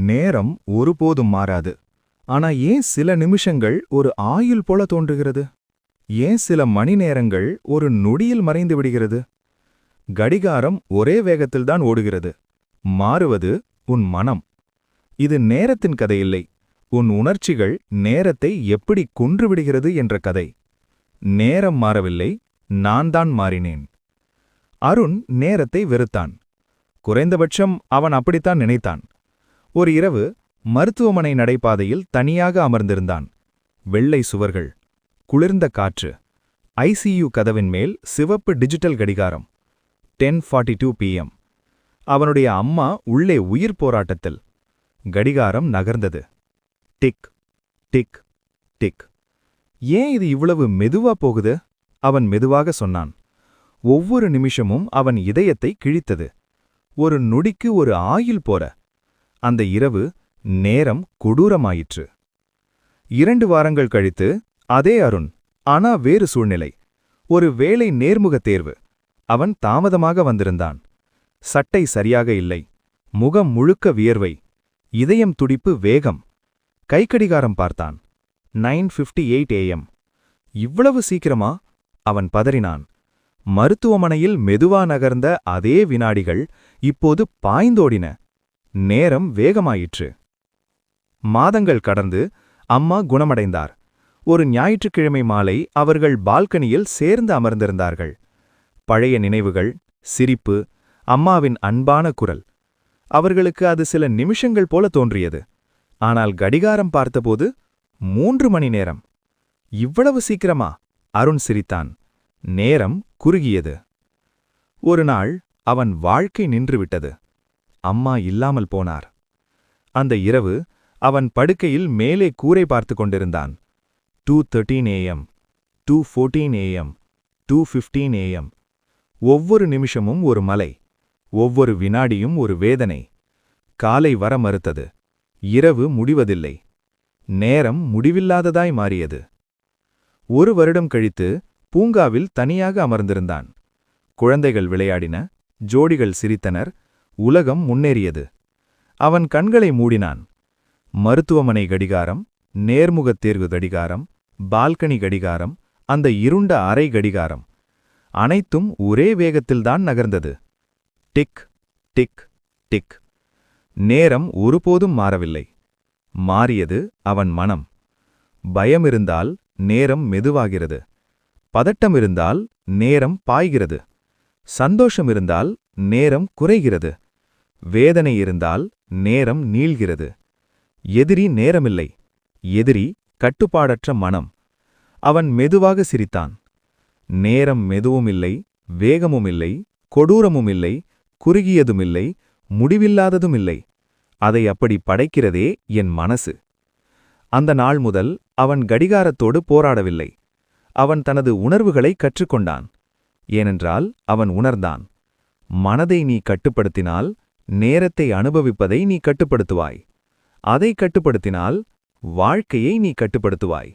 நேரம் ஒருபோதும் மாறாது. ஆனா ஏன் சில நிமிஷங்கள் ஒரு ஆயுள் போல தோன்றுகிறது? ஏன் சில மணி நேரங்கள் ஒரு நொடியில் மறைந்து விடுகிறது? கடிகாரம் ஒரே வேகத்தில்தான் ஓடுகிறது. மாறுவது உன் மனம். இது நேரத்தின் கதையில்லை, உன் உணர்ச்சிகள் நேரத்தை எப்படி கொன்றுவிடுகிறது என்ற கதை. நேரம் மாறவில்லை, நான் தான் மாறினேன். அருண் நேரத்தை வெறுத்தான். குறைந்தபட்சம் அவன் அப்படித்தான் நினைத்தான். ஒரு இரவு மருத்துவமனை நடைபாதையில் தனியாக அமர்ந்திருந்தான். வெள்ளை சுவர்கள், குளிர்ந்த காற்று, ஐசியு கதவின் மேல் சிவப்பு டிஜிட்டல் கடிகாரம். 10:42 PM. அவனுடைய அம்மா உள்ளே உயிர் போராட்டத்தில். கடிகாரம் நகர்ந்தது. Tick tick tick. ஏன் இது இவ்வளவு மெதுவா போகுது? அவன் மெதுவாக சொன்னான். ஒவ்வொரு நிமிஷமும் அவன் இதயத்தை கிழித்தது. ஒரு நொடிக்கு ஒரு ஆயுள் போற. அந்த இரவு நேரம் கொடூரமாயிற்று. 2 வாரங்கள் கழித்து அதே அருண், ஆனா வேறு சூழ்நிலை. ஒரு வேளை நேர்முக தேர்வு. அவன் தாமதமாக வந்திருந்தான். சட்டை சரியாக இல்லை, முகம் முழுக்க வியர்வை, இதயம் துடிப்பு வேகம். கைக்கடிகாரம் பார்த்தான். 9:58 AM. இவ்வளவு சீக்கிரமா? அவன் பதறினான். மருத்துவமனையில் மெதுவா நகர்ந்த அதே வினாடிகள் இப்போது பாய்ந்தோடின. நேரம் வேகமாயிற்று. மாதங்கள் கடந்து அம்மா குணமடைந்தார். ஒரு ஞாயிற்றுக்கிழமை மாலை அவர்கள் பால்கனியில் சேர்ந்து அமர்ந்திருந்தார்கள். பழைய நினைவுகள், சிரிப்பு, அம்மாவின் அன்பான குரல். அவர்களுக்கு அது சில நிமிஷங்கள் போல தோன்றியது. ஆனால் கடிகாரம் பார்த்தபோது 3 மணி நேரம். இவ்வளவு சீக்கிரமா? அருண் சிரித்தான். நேரம் குறுகியது. ஒரு நாள் அவன் வாழ்க்கை நின்றுவிட்டது. அம்மா இல்லாமல் போனார். அந்த இரவு அவன் படுக்கையில் மேலே கூரை பார்த்து கொண்டிருந்தான். 2:13 AM, 2:14 AM, 2:15 AM. ஒவ்வொரு நிமிஷமும் ஒரு மலை, ஒவ்வொரு வினாடியும் ஒரு வேதனை. காலை வர மறுத்தது. இரவு முடிவதில்லை. நேரம் முடிவில்லாததாய் மாறியது. 1 வருடம் கழித்து பூங்காவில் தனியாக அமர்ந்திருந்தான். குழந்தைகள் விளையாடின, ஜோடிகள் சிரித்தனர், உலகம் முன்னேறியது. அவன் கண்களை மூடினான். மருத்துவமனை கடிகாரம், நேர்முகத் தேர்வு கடிகாரம், பால்கனி கடிகாரம், அந்த இருண்ட அறை கடிகாரம். அனைத்தும் ஒரே வேகத்தில்தான் நகர்ந்தது. Tick tick tick. நேரம் ஒருபோதும் மாறவில்லை. மாறியது அவன் மனம். பயமிருந்தால் நேரம் மெதுவாகிறது. பதட்டமிருந்தால் நேரம் பாய்கிறது. சந்தோஷமிருந்தால் நேரம் குறைகிறது. வேதனை இருந்தால் நேரம் நீள்கிறது. எதிரி நேரமில்லை, எதிரி கட்டுப்பாடற்ற மனம். அவன் மெதுவாக சிரித்தான். நேரம் மெதுவுமில்லை, வேகமுமில்லை, கொடூரமுமில்லை, குறுகியதுமில்லை, முடிவில்லாததுமில்லை. அதை அப்படி படைக்கிறதே என் மனசு. அந்த நாள் முதல் அவன் கடிகாரத்தோடு போராடவில்லை. அவன் தனது உணர்வுகளை கற்றுக்கொண்டான். ஏனென்றால் அவன் உணர்ந்தான், மனதை நீ கட்டுப்படுத்தினால் நேரத்தை அனுபவிப்பதை நீ கட்டுப்படுத்துவாய். அதை கட்டுப்படுத்தினால் வாழ்க்கையை நீ கட்டுப்படுத்துவாய்.